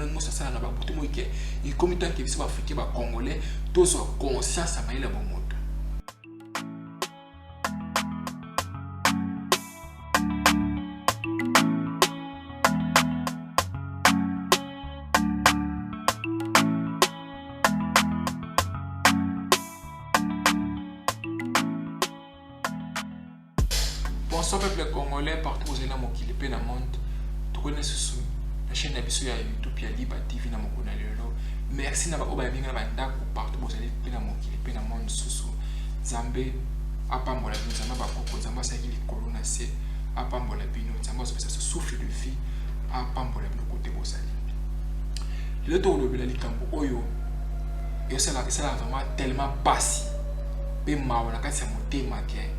bilon mo ça na ba butu mo ke et comme tant que biso africain ba congolais tous ont conscience à maïla bon moto. Bonsoir peuple congolais partout où vous êtes dans mon kilipe dans le monde. Tout connaît ce la chaîne d'Abisso ya YouTube ya Liba TV na mokona lelo. Merci na ba oba binga na ndako partout où vous êtes dans mon kilipe dans le monde susu. Zambe apambola bino zamba ba koko zamba sa kili corona se apambola bino zamba so pesa souffle de vie apambola bino côté bosali. Le to lobela likambo oyo yo sala vraiment tellement passé. Pe mawa na kati ya motema ke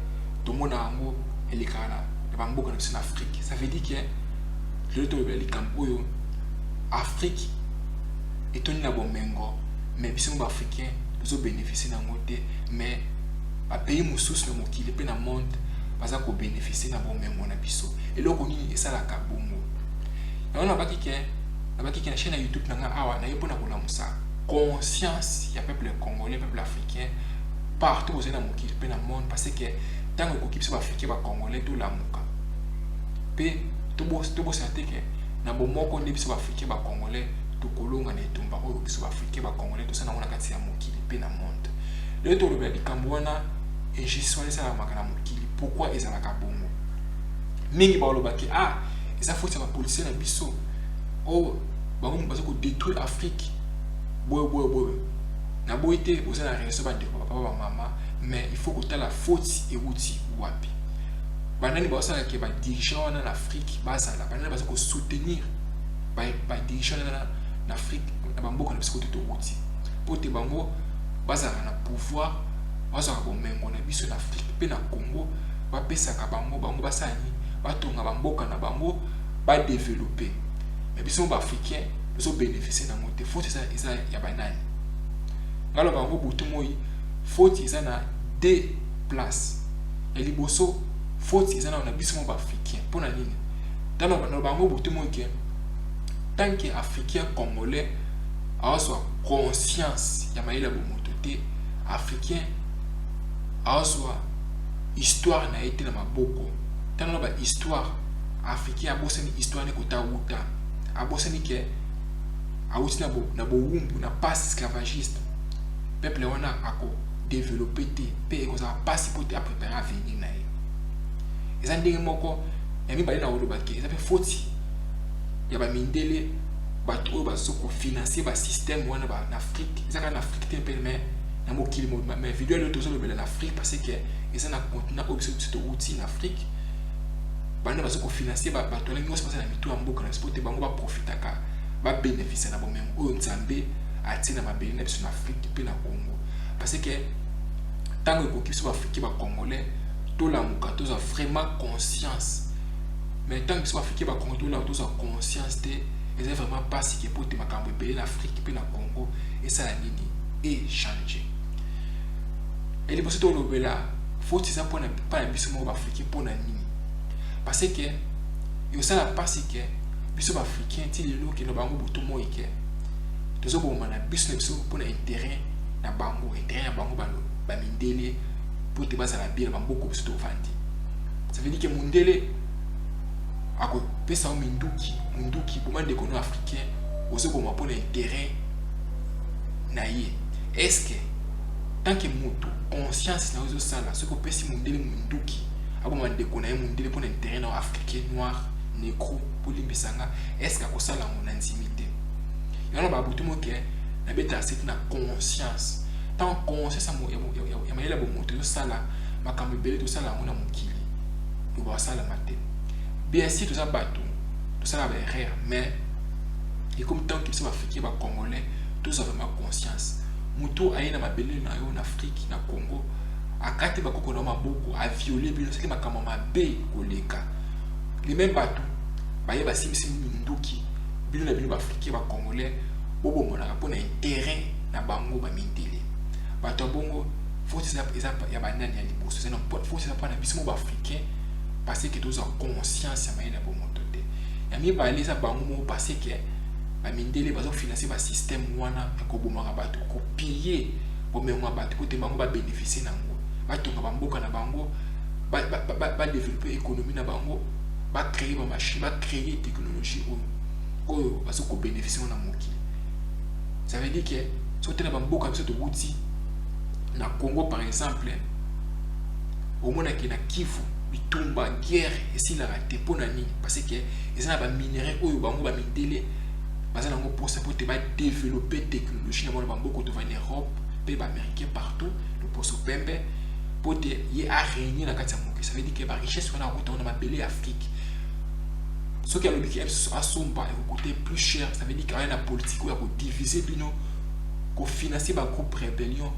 to mona ngo elikana na bamboka na Afrique. Ça veut dire que le to lobela likambo oyo Afrique etoni na bomengo mais biso ba africain zo bénéficier na ngote mais ba pays mususu na mokili pe na monde baza ko bénéficier na bomengo na biso eloko nini esala ka bongo na baki ke na chaîne YouTube na nga awa na yepona ko lamusa conscience ya peuple congolais peuple africain partout aux na mokili pe na monde parce que tant que biso ba africain ba congolais to lamuka pe to bo santé que na bomoko nde biso ba africain ba congolais to kolonga na etumba oyo biso ba africain ba congolais to sana na kati ya mokili pe na monde le to lobela likambo wana injustice ça makana mokili pourquoi ezalaka bongo mingi ba lobaki eza faute ya ba policier na biso o bango bazo ko détruire Afrique boy na boité oza na réseau ba ndeko papa ba mama mais il faut que la faute et outil wapi banani ba osala ke ba dirigeant en Afrique basala banani bazo ko soutenir ba dirigeant en Afrique na bamboka na biso to outil pote bango basala na pouvoir bazaka bomengo na biso na Afrique pe na Congo bapesaka bango basani batonga bamboka na bango ba développer mais biso ba africain nous bénéficier na moté faute ça ya banani ngalo bango butu moi faute ça na deux places et liboso faute ça na biso ba africain pona nini tano bango butu moi ke tant que africain congolais a soit conscience ya maïla bomoto te africain a soit histoire na été na maboko tano ba histoire africain a bossé ni histoire ne kota wuta a bossé ni ke a wuti na bo wumbu na passe esclavagiste peuple wana ako développer te pe ko za passe pour te préparer avenir na ye eza ndenge moko ya mi bali na wolo bake eza pe faute ya ba mindele bato oyo bazo ko financer ba système wana ba na Afrique eza na Afrique te pe mais na mokili mais vidéo le tozo le na Afrique parce que eza na continent obiso to outil na Afrique bana bazo ko financer ba bato na ngos na mitu amboka na sport bango ba profitaka ba bénéficier na bo même oyo nzambe atina mabeli na biso na Afrique pe na Congo parce que tant que biso ba Afrique ba congolais to la muka to za vraiment conscience mais tant que biso ba Afrique ba Congo to la to za conscience te ils ont vraiment pas si que pour te makambo belé na Afrique pe na Congo et ça la nini et changer et les postes au bela faut ça pour pas biso mo ba Afrique pour na nini parce que yo ça la pas si que biso ba africain ti lelo ke no bango butu mo ike tozo bo mana biso pour na intérêt na bango ba mindele pour te basa la bien bango ko biso to vandi ça veut dire que mundele ako pesa o munduki pour man de kono africain ozo bo ma pour na intérêt na ye est-ce que tant que mutu conscience na ozo sala ce ko pesi mundele munduki abo man de kono mundele pour na intérêt na africain noir négro pour limbisanga est-ce que akosala mon intimité yana ba butu mo ke na beta c'est na conscience tant conscience mo ya mayela bo moto yo sala makambo belé to sala mona mokili to ba sala matin bien sûr to ça bato to sala ba erreur mais et comme tant que c'est africain ba congolais tous ont vraiment conscience moto aina mabele na yo na Afrique na Congo akati ba kokona maboko a violer bilo c'est makambo mabe koleka les mêmes bateaux baye ba simisi minduki bilo na bilo ba africain ba congolais bobo mona ka pona intérêt na bango ba mindele bato bongo faut ça ya banani ya liboso c'est non faut ça pas na biso ba africain parce que tous ont conscience ya maina bo motote ya mi ba lisa bango mo parce que bamindele bazofinancer basystème wana ekobomaka bato kopiller bomengo bato kote bango babénéficie nango batonga bamboka na bango badévelopper économie na bango bacréer bamachine bacréer technologie oyo bazokobénéficie na mokili. Ça veut dire que soki na bamboka biso towuti na Congo par exemple omonaki na Kivu bitumba guerre esilaka te mpona nini parce que eza na baminerai oyo bango bamindele baza nango mposa mpo te badévelopper technologie na mona bamboka tova na Europe mpe baaméricain partout loposo pembe mpo te ye arégner na kati ya mokili. Ça veut dire que barichesse wana akota wana mabele ya Afrique soki alobiki asomba ekokote plus cher. Ça veut dire que aya na politique oyo akodiviser bino kofinancer bagroupe rébellion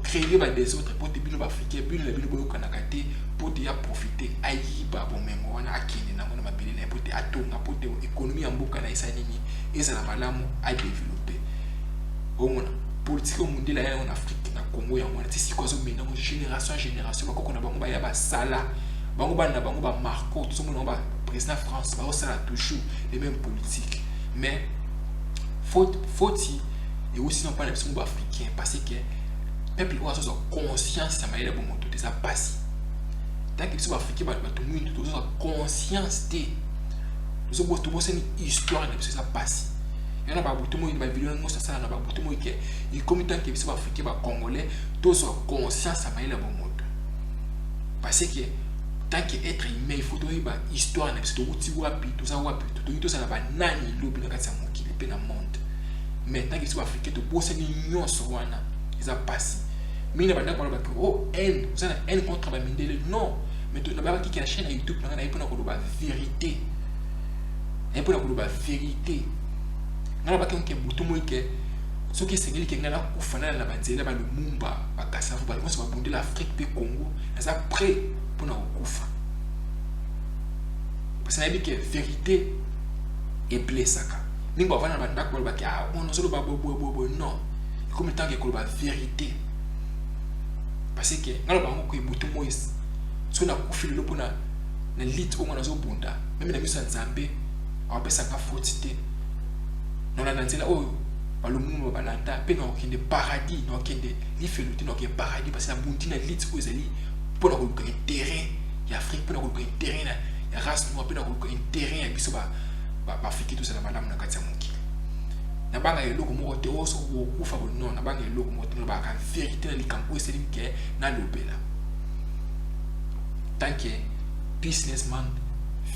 créer des autres pour te bino bafricain bino na bino boyokanaka te mpo te ya profiter ayiba bomengo wana akende nango na mabele na ye mpo te atonga mpo te économie ya mboka na esa nini ezala malamu adévelopper. omona politique mondiale ya en Afrique na Congo ya mwana ti siko azomena ngo génération bakoko na bango baya basala bango bana bango ba marco tozomona ba président France bazosala toujours les mêmes politiques mais faute et aussi non pas les personnes africains parce que peuple oyo azoza conscience ya mayele bo moto eza pasi tant que biso africain bato mwindu tozoza conscience te tozobosani histoire na biso eza pasi yana babutu moyi bavideo ngo sasala na babutu moyi ke ikomi tant que biso africain ba congolais tozoza conscience ya mayele bo moto parce que tant que être humain il faut toyiba histoire na biso towuti wapi toza wapi tozala banani lobi na kati ya mokili mpe na monde. Mais tant que biso africain tobosani nyonso wana eza pasi mina banda kwa baki oh haine vous avez haine contre bamindele non mais tu na baki la chaîne YouTube na na ipona ko ba vérité ipona ko ba vérité ngala baki onke butu moike soki sengeli ke ngala kufana na banzela ba lumumba bakasa ba bonso ba bundela Afrique pe Congo eza prêt pona okufa parce que na biki vérité et blessaka ningo bavana banda kwa baki ah on ozolo ba bo non comme tant que ko ba vérité parce que ngalo bango ko ebutu moise so na kufili lopo na lit ongo na zo bunda même na miso nzambe apesa ka faute non na nzela oyo balumumu balanda pe na okende paradis na okende lifeluti na okende paradis parce que na bundi na lit oyo ezali pona ko luka terrain ya Afrique pona ko luka terrain ya race noire pona ko luka terrain ya biso ba Afrique tout ça na malamu na kati ya mokili na banga eloko moko te oso okufa non na banga eloko moko te na banga vérité na likambo eseli ke na lobela tant que businessman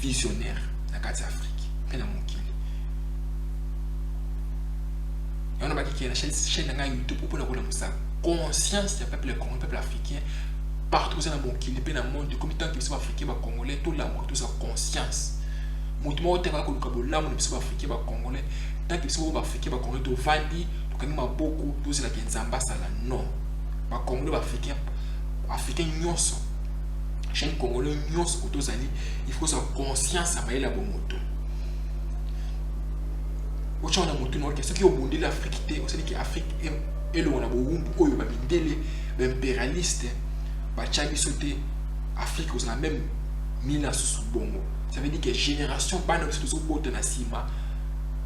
visionnaire na kati ya Afrique pe na mokili yana baki ke na chaîne na YouTube pour na kola musa conscience ya peuple congolais peuple africain partout dans le mokili pe na monde comme tant que les africains ba congolais tout la tout sa conscience mouvement te va ko luka bolamu les africains ba congolais tant que les africains ba congolais to vandi to kanima beaucoup to la kenzamba sala non ba congolais ba africain nyonso chaîne congolais nyonso otozali il faut sa conscience à maila bomoto ochana motu no ke ce qui obundi l'Afrique te oseli ki Afrique et le wana boumbu oyo ba bindele impérialiste ba chabi sote Afrique aux la même mina sous bongo. Ça veut dire que génération bana biso zo bota na sima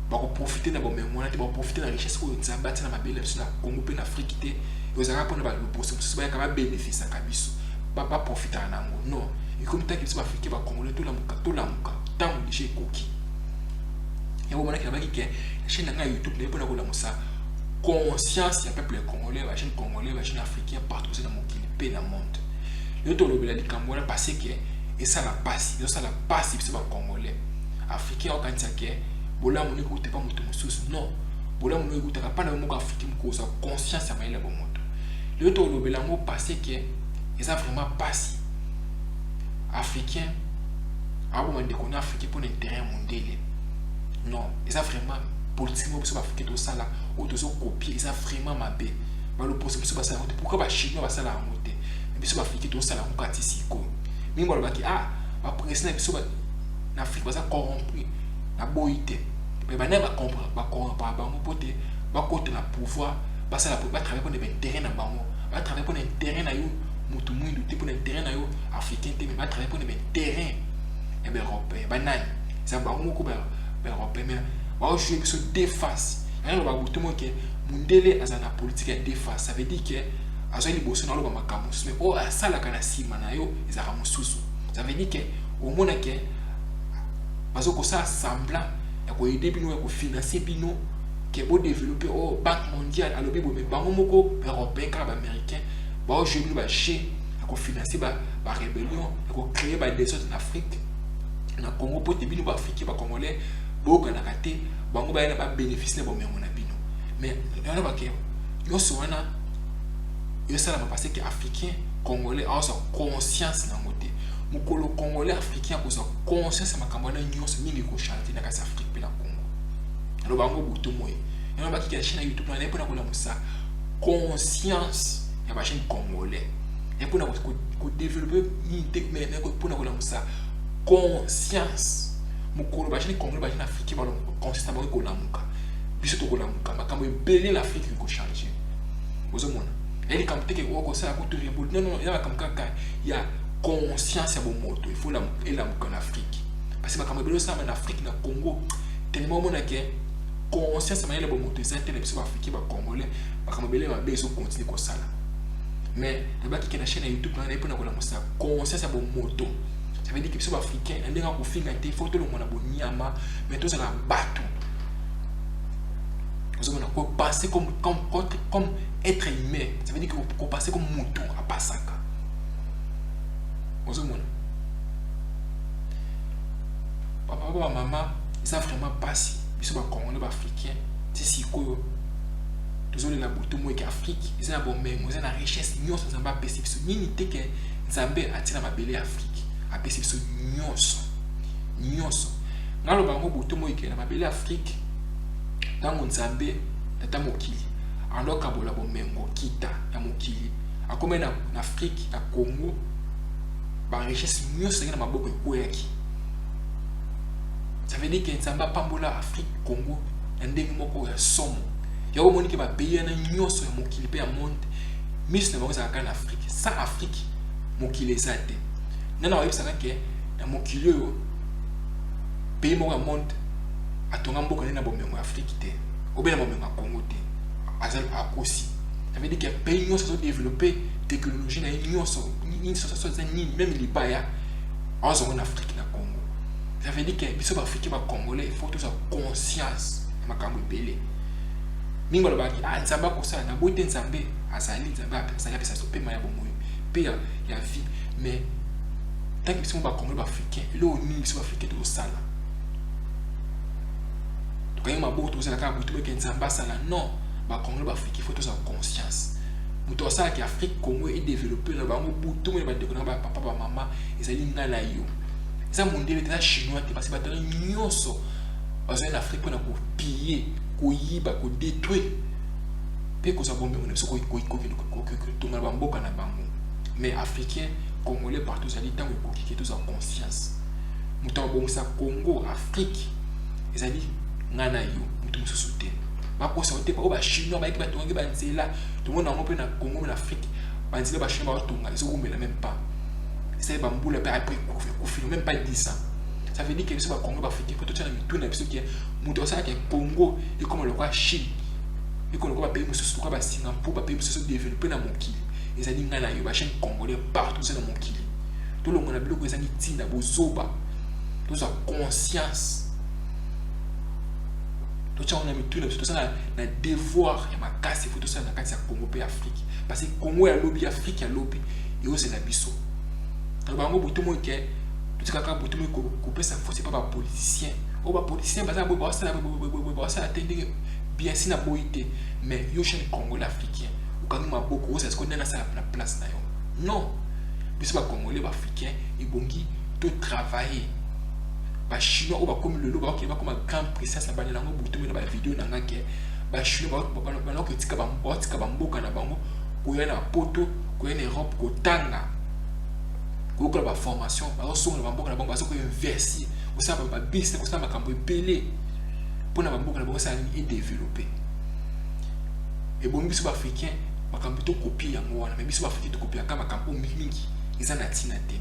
ba ko profiter na ba mémoire te ba profiter na richesse ko nzamba tina mabele biso na Congo pe na Afrique te ozaka pona ba le processus ba ka bénéfice ka biso ba profiter na ngo non et comme tant que biso africain ba congolais to la muka tant de chez koki et on mona ki na ba ki ke chaîne na YouTube na pona ko la musa conscience ya peuple congolais ba chaîne congolais ba chaîne africain partout dans mon kili pe na monde le to lobela likambo na parce que et ça la passe c'est pas congolais africain au kantia ke bola moni ko te pas moto mususu non bola moni ko te pas na mo africain ko sa conscience ya maila bo moto le to lobela mo parce que et ça vraiment passe africain abo mande ko na africain pour l'intérêt mondial non et ça vraiment politiquement pour africain to ça là ou to so copier et ça vraiment mabé ba le possible ba ça pourquoi ba chinois ba ça là monter mais so africain to ça là on katisi ko mingo lobaki ah ba président biso na Afrique baza corrompu na boité mais ba na ba comprendre ba corrompre ba mo pote ba côté na pouvoir ba ça ba travailler pour des intérêts na bango ba travailler pour des intérêts na yo mutu mwindu te pour des intérêts na yo africain te mais ba travailler pour des intérêts et européens ba nani ça ba mo ko ba européen mais va jouer biso deux faces alors ba butu mo ke mundele azana politique ya deux faces ça veut dire que azali bosso na lo ba makambo mais o asala kana sima na yo ezaka mususu ça veut dire que au mona ke bazo ko ça semblant ya ko aider bino ya ko financer bino que bo développer au banque mondiale alobi bo me bango moko européen ka ba américain ba jouer bino ba chez ya ko financer ba rébellion ya ko créer ba désordre en Afrique na Congo pour te bino ba africain ba congolais boka na kate bango ba yana ba bénéficier ba mengo na bino mais yana ba ke yo so wana yo sala ba parce que africain congolais a sa conscience na ngote mukolo congolais africain ko sa conscience makambo na nyonso mingi ko chanter na kasi Afrique pe na Congo alors bango butu moye yana ba ki ya chaîne YouTube na epona ko la musa conscience ya ba chaîne congolais epona ko développer ni mais ko pona ko la musa conscience mukolo ba chaîne congolais ba chaîne africain ba conscience ba ko la muka biso to ko la muka makambo ebele l'Afrique ko changer ozomona elle comme te que ko ça ko to non ya comme kaka ya conscience ya bomoto il faut la muka en Afrique parce que makambo ebele ça en Afrique na Congo tellement mona ke conscience ma ya bomoto ça tellement biso africain ba congolais makambo ebele ma beso continue ko sala mais le baki qui na chaîne YouTube na epona ko la musa conscience ya bomoto ça veut dire que biso africain ndenge ko finga te faut to lo mona bonyama mais to ça la bato vous avez passer comme être humain, ça veut dire que vous passez comme mouton à Pasaka. Vous avez papa, maman, ils ont vraiment passé. Ils sont congolais, africains, c'est si quoi. Tous les labos, moi qui Afrique, ils ont la bonne même, ils ont la richesse, ils ont la perception, ils ont que Zambé a tiré ma belle Afrique, a perception, ils ont. Dans le bango, moi qui la belle Afrique. Dans mon Zambé, dans mokili. Alors kabola bo mengo kita ya mokili. Akome na Afrique, na Congo, ba richesse nyonso na maboko ekoyaki. Ça veut dire que Nzamba pambola Afrique, Congo, ndenge moko ya somo. Ya omoni ke ba pays na nyonso ya mokili pe ya monde. Mis na bango za kana Afrique. Sans Afrique, mokili ezate. Nana wa yebisa ke na mokili yo pays moko ya monde atonga mboka na bomengo Afrique te obena bomengo Congo te azal akosi ça veut dire que pays nyonso so développer technologie na nyonso ni so ni même libaya en Afrique na Congo ça veut dire que biso ba Afrique ba congolais il faut tous avoir conscience makambo ebele mingo lo baki nzamba ko sa na boite nzambe azali nzamba azali pesa so pe maya bomoyo pe ya vie mais tant que biso ba congolais ba africain lo ni biso ba africain to sala quand il m'a beau tout ça quand vous que Nzamba ça là non ba Congo ba Afrique il faut tous avoir conscience muto ça que Afrique Congo est développé là ba mo butu mo ba de ba papa ba maman ezali ngala yo ça mondele te chinois te parce que ba tala nyonso en Afrique on a ko piller ko yiba ko détruire pe ko ça bombe on est ko to ma ba mboka na bango mais africain congolais partout ezali tant ko ki tous en conscience muto bon ça Congo Afrique ezali ngana yo mutu mususu te bakosa ote pa ba chinois ba tongi ba nzela tout le monde en na Congo na Afrique ba nzela ba chinois ba tonga ils ont même pas c'est ba mbula pa après ko même pas 10 ans ça veut dire que c'est ba Congo ba Afrique peut tout na mitu na biso ki mutu ça que Congo et comme le quoi Chine et comme le quoi pays mususu ko ba Singapour ba pays mususu développer na mokili ezali ngana yo ba chaîne congolais partout c'est na mokili tout le monde a biloko ezali tinda bozoba tous a conscience. Tout on a mis tout ça na devoir et ma casse il faut tout ça na casse ya Congo pe Afrique parce que Congo ya lobby Afrique ya lobby et aussi la biso alors bango butu mo ke tout kaka butu mo ko couper ça faut c'est pas ba politicien o ba politicien ba ça ça attendre bien si na boité mais yo chaîne Congo l'Africain ou quand ma beaucoup c'est ce qu'on a na ça la place na yo non biso ba Congolais ba Africain et bongi de travailler ba chinois ou ba comme le lo ba qui ba comme grand princesse na bana ngo butu na ba vidéo na ngake ba chinois ba no kritika ba mboka na bango ko yana poto ko yana Europe ko tanga ko ko ba formation ba so na mboka na bango ba so ko investir ko sa ba business ko sa makambo epele pour na mboka na bango ça est développé et bon biso ba africain makambo to copier yango wana mais biso ba africain to copier kama makambo mingi ezana tina te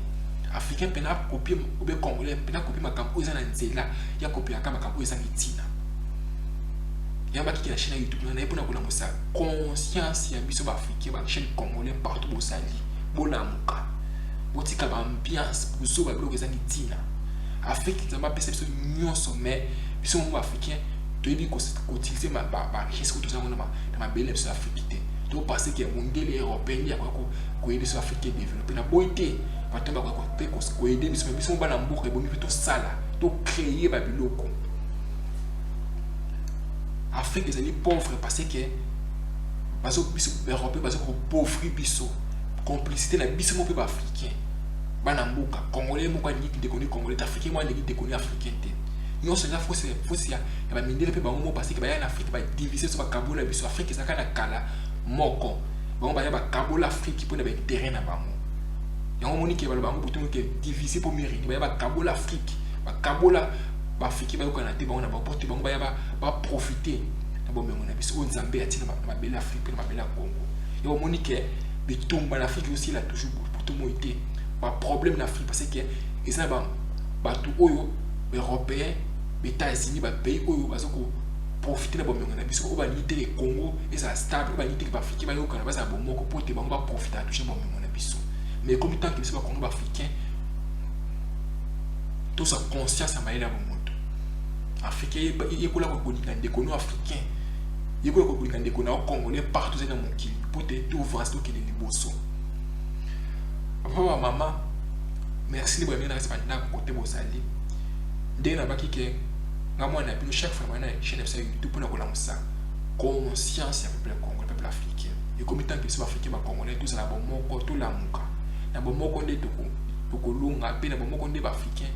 Africain pena copier ou bien congolais pena copier makambo ezana nzela ya copier kama makambo ezana tina ya ba ki la chaîne YouTube na epona ko na sa conscience ya biso ba africain ba chaîne congolais partout au sali bolamuka botika ba ambiance buzo ba biloko ezangi tina Afrique nzamba pesa biso nyonso mais biso mo africain toyebi ko utiliser ba richesse ko tozanga na mabele biso Afrique te to passer que mondele européen ya ko aider biso Afrique développer na boité batemba ko aider biso bana mboka ebomi to sala to créer ba biloko Afrique ezali pauvre parce que bazo biso européen bazo ko pauvre biso complicité na biso mo pe ba africain bana mboka congolais moko ni ki déconner congolais africain moi ni ki déconner africain te nous sommes là faut ya ba mindele pe ba mo parce que ba ya na Afrique ba diviser so ba kabola biso Afrique ezaka na kala moko ba ba ya ba kabola Afrique pour na ba terrain na bango yango moni ke ba bango pour tout que diviser pour mairie ba ya ba kabola Afrique ba kabola ba Afrique ba ko na te bango na ba porte bango ba ya ba profiter na bo mengo na biso o nzambe atina ba belle Afrique na ba belle Congo yango moni ke bitumba na Afrique aussi là toujours pour tout mo été ba problème na Afrique parce que ça ba tout oyo européen les États-Unis ba pays oyo bazoko profiter na bomengo na biso ba nité le Congo et ça stable ba nité ba africain ba yo kana ba za bomoko pour te bango ba profiter à toucher bomengo na biso mais comme tant que biso ba Congo ba africain tout ça conscience à maïla bomoto africain yekola ko konika ndekono africain yekola ko konika ndekono congolais partout dans mon kili pour te tout vaste que les liboso papa maman merci les bien na na côté bosali dès na baki ke ngamo na bino chaque fois na chaîne de YouTube pour na kolangusa conscience ya peuple congolais peuple africain et comme tant que les africains ba congolais tous na bon moko to la muka na bon moko nde to ko lunga pe na bon moko nde ba africain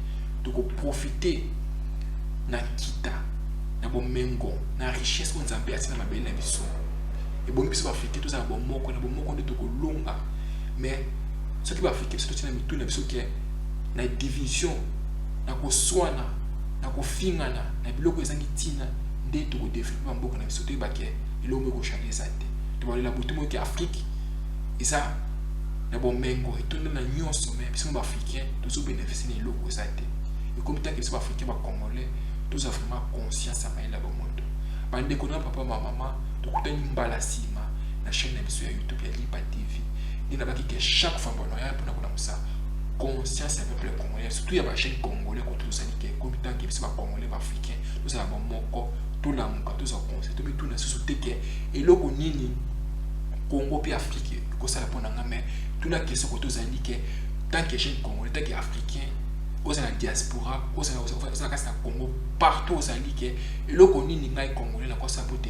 to ko profiter na kita na bon mengo na richesse on nzambe atina mabele na biso et bon biso africain tous na bon moko nde to ko lunga mais ce qui va africain c'est tout na mitu na biso ke na division na ko swana na ko fingana na biloko ezangi tina nde to ko développer mboka na biso te baké ilo mo ko changer ça te to ba la butu mo ki Afrique et ça na bon mengo et tout na nyonso mais biso ba africain to so bénéficier ni loko ça te et comme tant que biso africain ba congolais tous vraiment conscience à maïla ba moto bande ko na papa maman to kutani mbala sima na chaîne na biso ya YouTube ya Lipa TV ni na baki que chaque fois bon ya pour na ko ça conscience à peuple congolais surtout ya ba chaîne congolais ko tout ça ni comme tant que biso ba congolais ba africain tous na bon moko tout la muka tout ça conseil to mi tout na société que et loko nini Congo puis Afrique ko ça répondre nga mais tout na question ko to ça ni que tant que chaîne congolais tant que africain aux la diaspora aux la Congo partout aux alliés que et loko nini ngai congolais na ko ça pote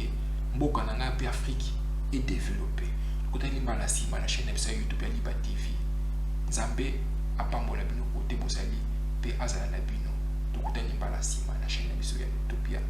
mboka na nga puis Afrique et développer ko tani mbala sima na chaîne ya YouTube ya Lipa TV Nzambe apambola bino kote bozali pe azala na bino tokutani mbala sima na chaîne ya YouTube ya